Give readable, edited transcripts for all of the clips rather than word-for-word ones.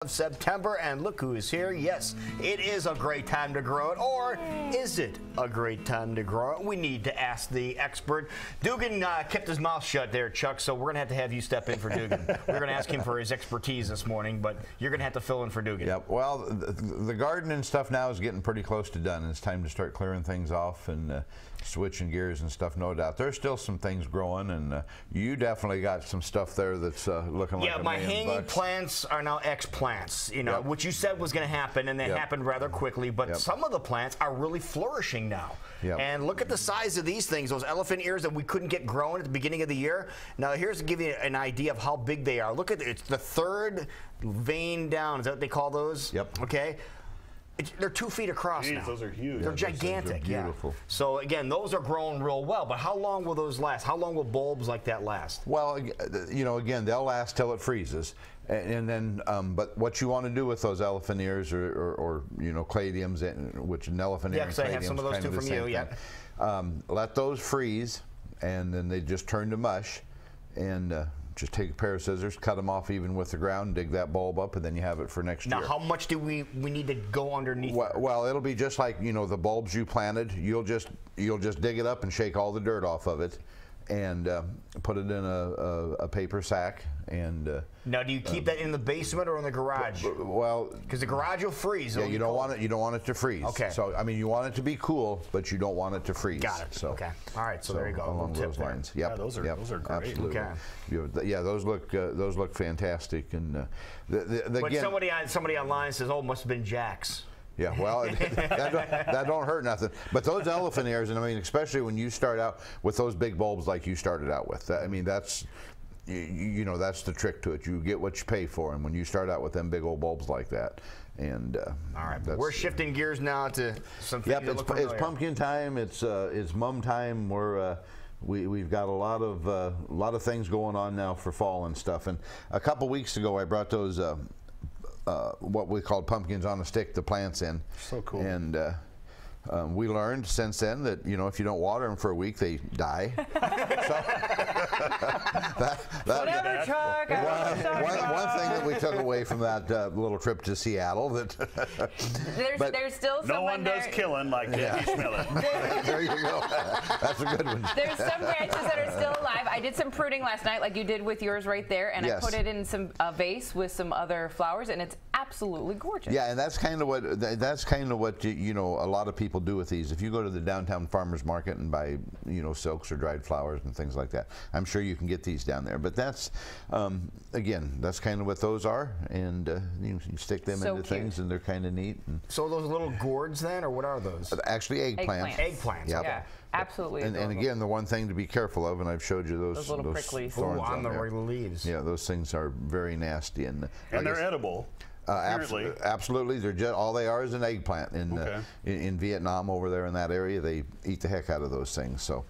Of September, and look who is here. Yes, it is a great time to grow it, or is it a great time to grow it? We need to ask the expert. Dugan kept his mouth shut there, Chuck, so we're going to have you step in for Dugan. We're going to ask him for his expertise this morning, but you're going to have to fill in for Dugan. Yep. Well, the garden and stuff now is getting pretty close to done. It's time to start clearing things off and switching gears and stuff, no doubt. There's still some things growing, and you definitely got some stuff there that's looking like $1 million. Yeah, my hanging plants are now plants, you know, Yep. which you said was going to happen, and they Yep. happened rather quickly, but Yep. some of the plants are really flourishing now. Yep. And look at the size of these things, those elephant ears that we couldn't get growing at the beginning of the year. Now, here's to give you an idea of how big they are. Look at it. It's the third vein down. Is that what they call those? Yep. Okay. They're 2 feet across. Jeez, now. those are huge. They're gigantic. Those are beautiful. Yeah. So again, those are growing real well. But how long will those last? How long will bulbs like that last? Well, you know, again, they'll last till it freezes, and then. But what you want to do with those elephant ears or you know, cladiums, which an elephant ear and I have some of those kind too the from same you. thing. Yeah. Let those freeze, and then they just turn to mush, and. Just take a pair of scissors, cut them off even with the ground, dig that bulb up, and then you have it for next year. Now, how much do we need to go underneath? Well, it'll be just like, you know, the bulbs you planted. You'll just dig it up and shake all the dirt off of it, and put it in a paper sack. And now, do you keep that in the basement or in the garage? Well, because the garage will freeze. Yeah, you don't want it. You don't want it to freeze. Okay. So I mean, you want it to be cool, but you don't want it to freeze. Got it. So, okay. All right. So there you go. Along those lines. Yep. Yeah, those are great. Absolutely. Okay. Yeah, those look fantastic. And but somebody online says, "Oh, it must have been Jack's." Yeah, well, that don't hurt nothing. But those elephant ears, and I mean, especially when you start out with those big bulbs like you started out with, I mean, that's, you know, that's the trick to it. You get what you pay for, and when you start out with them big old bulbs like that. And all right, we're shifting gears now to some things that look familiar. It's pumpkin time. It's mum time. We've got a lot of things going on now for fall and stuff. And a couple weeks ago, I brought those. What we call pumpkins on a stick, the plants in. So cool. And we learned since then that, you know, if you don't water them for a week, they die. Whatever, Chuck. One thing that we took away from that little trip to Seattle that there's still no one does killing like Jackie Schmiller. There you go. That's a good one. There's some branches that are still alive. I did some pruning last night, like you did with yours right there, and yes. I put it in a vase with some other flowers, and it's absolutely gorgeous. Yeah, and that's kind of what you know, a lot of people do with these. If you go to the downtown farmers market and buy, you know, silks or dried flowers and things like that, I'm sure you can get these down there. But that's again, that's kind of what those are, and you stick them into things, and they're kind of neat. And so those little gourds then, or what are those? Actually, eggplants. Eggplants. Yep. Yeah, absolutely. And again, the one thing to be careful of, and I've showed you those little prickly thorns on the there. leaves. Yeah, those things are very nasty, and they're edible. Absolutely, they're just all they are is an eggplant. In Vietnam, over there in that area, they eat the heck out of those things. So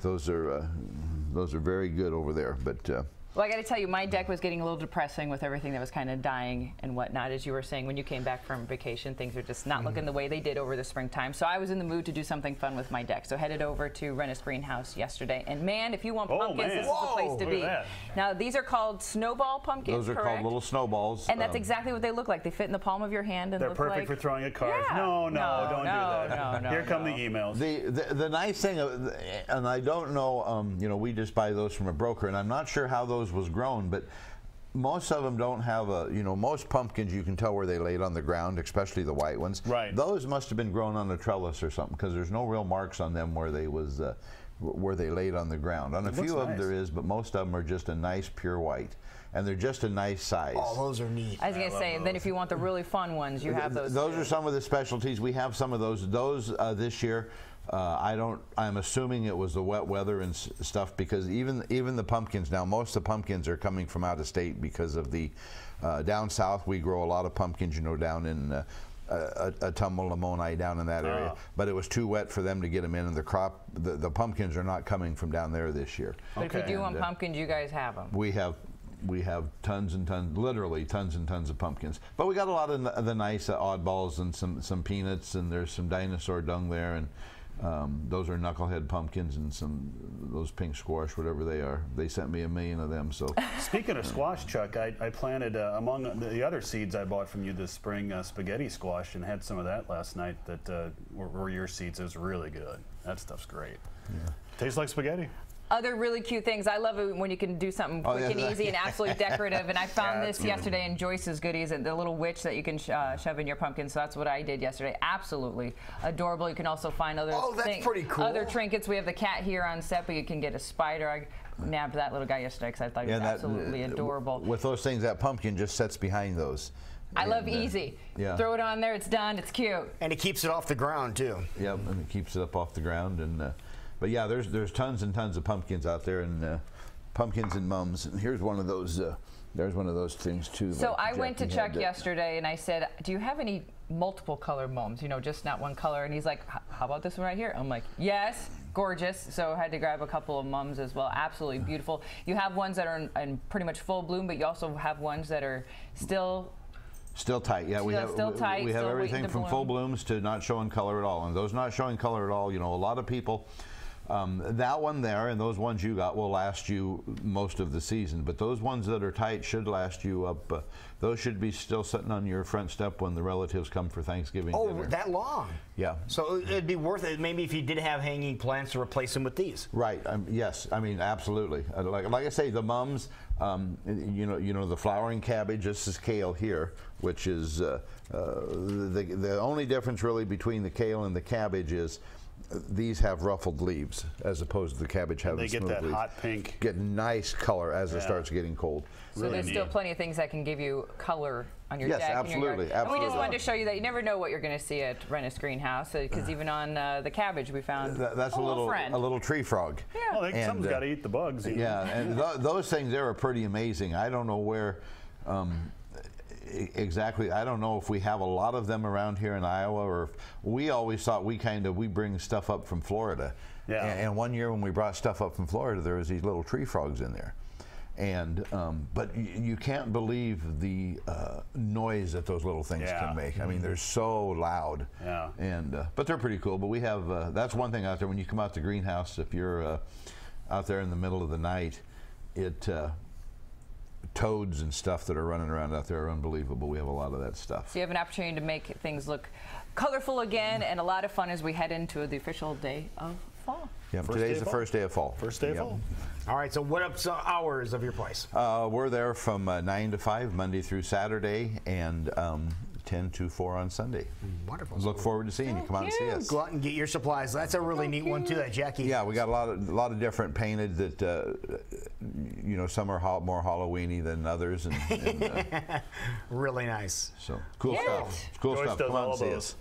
those are very good over there. But well, I got to tell you, my deck was getting a little depressing with everything that was kind of dying and whatnot. As you were saying, when you came back from vacation, things are just not looking the way they did over the springtime. So I was in the mood to do something fun with my deck. So headed over to Renes greenhouse yesterday. And man, if you want pumpkins, this is the place to be. Now, these are called snowball pumpkins, those are correct? called little snowballs. And that's exactly what they look like. They fit in the palm of your hand and they're look perfect like, for throwing at cars. Yeah. No, don't do that. No, Here come the emails. The nice thing, and I don't know, you know, we just buy those from a broker, and I'm not sure how those was grown, but most of them don't have you know, most pumpkins you can tell where they laid on the ground, especially the white ones. Right. Those must have been grown on a trellis or something, because there's no real marks on them where they laid on the ground. On a few of them there is, but most of them are just a nice pure white. And they're just a nice size. Oh, those are neat. I was going to say, and then if you want the really fun ones, you have those. Those are some of the specialties. We have some of those. Those this year, I'm assuming it was the wet weather and stuff, because even the pumpkins now, most of the pumpkins are coming from out of state because of the down south. We grow a lot of pumpkins, you know, down in Tumble, Lamoni, down in that area, but it was too wet for them to get them in, and the pumpkins are not coming from down there this year. But if you do want pumpkins, you guys have them. We have tons and tons, literally tons and tons of pumpkins. But we got a lot of the nice oddballs and some peanuts, and there's some dinosaur dung there, and Those are knucklehead pumpkins and those pink squash, whatever they are. They sent me 1 million of them. So Speaking of squash, Chuck, I planted among the other seeds I bought from you this spring spaghetti squash, and had some of that last night that were your seeds. It was really good. That stuff's great. Yeah. Tastes like spaghetti. Other really cute things. I love it when you can do something quick and easy and absolutely decorative. And I found this yesterday in Joyce's Goodies, the little witch that you can shove in your pumpkin. So that's what I did yesterday. Absolutely adorable. You can also find other pretty cool. Other trinkets. We have the cat here on set, but you can get a spider. I nabbed that little guy yesterday because I thought he was absolutely adorable. With those things, that pumpkin just sets behind those. I love easy. Throw it on there. It's done. It's cute. And it keeps it off the ground too. Yep, and it keeps it up off the ground. And but yeah, there's tons and tons of pumpkins out there, and pumpkins and mums. And here's one of those. There's one of those things too. So I went to Chuck yesterday, and I said, "Do you have any multiple color mums? You know, just not one color?" And he's like, "How about this one right here?" I'm like, "Yes." Gorgeous. So I had to grab a couple of mums as well. Absolutely beautiful. You have ones that are in pretty much full bloom, but you also have ones that are still tight. Yeah, we have everything from full bloom blooms to not showing color at all. And those not showing color at all, you know, a lot of people, that one there and those ones you got will last you most of the season. But those ones that are tight should last you up. Those should be still sitting on your front step when the relatives come for Thanksgiving dinner. That long? Yeah. So it'd be worth it maybe if you did have hanging plants to replace them with these. Right. Yes. I mean, absolutely. Like I say, the mums, you know, the flowering cabbage. This is kale here, which is the only difference really between the kale and the cabbage is these have ruffled leaves as opposed to the cabbage having smooth leaves. They get that hot pink. Get nice color as it starts getting cold. So really there's still plenty of things that can give you color on your deck. Yes, absolutely. And we just wanted to show you that you never know what you're going to see at Renes Greenhouse, because even on the cabbage we found that's a little tree frog. Yeah. Well, something's got to eat the bugs. Yeah, and those things there are pretty amazing. I don't know where exactly. I don't know if we have a lot of them around here in Iowa, or we always thought we bring stuff up from Florida. Yeah. And one year when we brought stuff up from Florida, there was these little tree frogs in there. And but you can't believe the noise that those little things can make. I mean, they're so loud. Yeah. And but they're pretty cool. But we have that's one thing out there when you come out to greenhouse. If you're out there in the middle of the night, toads and stuff that are running around out there are unbelievable. We have a lot of that stuff. So you have an opportunity to make things look colorful again, and a lot of fun as we head into the official day of fall. Yeah, today's the first day of fall. First day of fall. All right, so what are some hours of your place? We're there from 9 to 5, Monday through Saturday, and 10 to 4 on Sunday. Wonderful. Look forward to seeing you. Come out and see us. Go out and get your supplies. That's a really neat one too, that Jackie. Yeah, we got a lot of different painted that you know, some are more Halloween-y than others, and really nice. So cool stuff. Cool Joyce stuff. does Come out all and see those. us.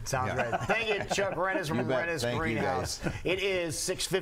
Sounds great. Thank you, Chuck Renes from You bet. Renes Thank you, Greenhouse. guys. It is 6:50.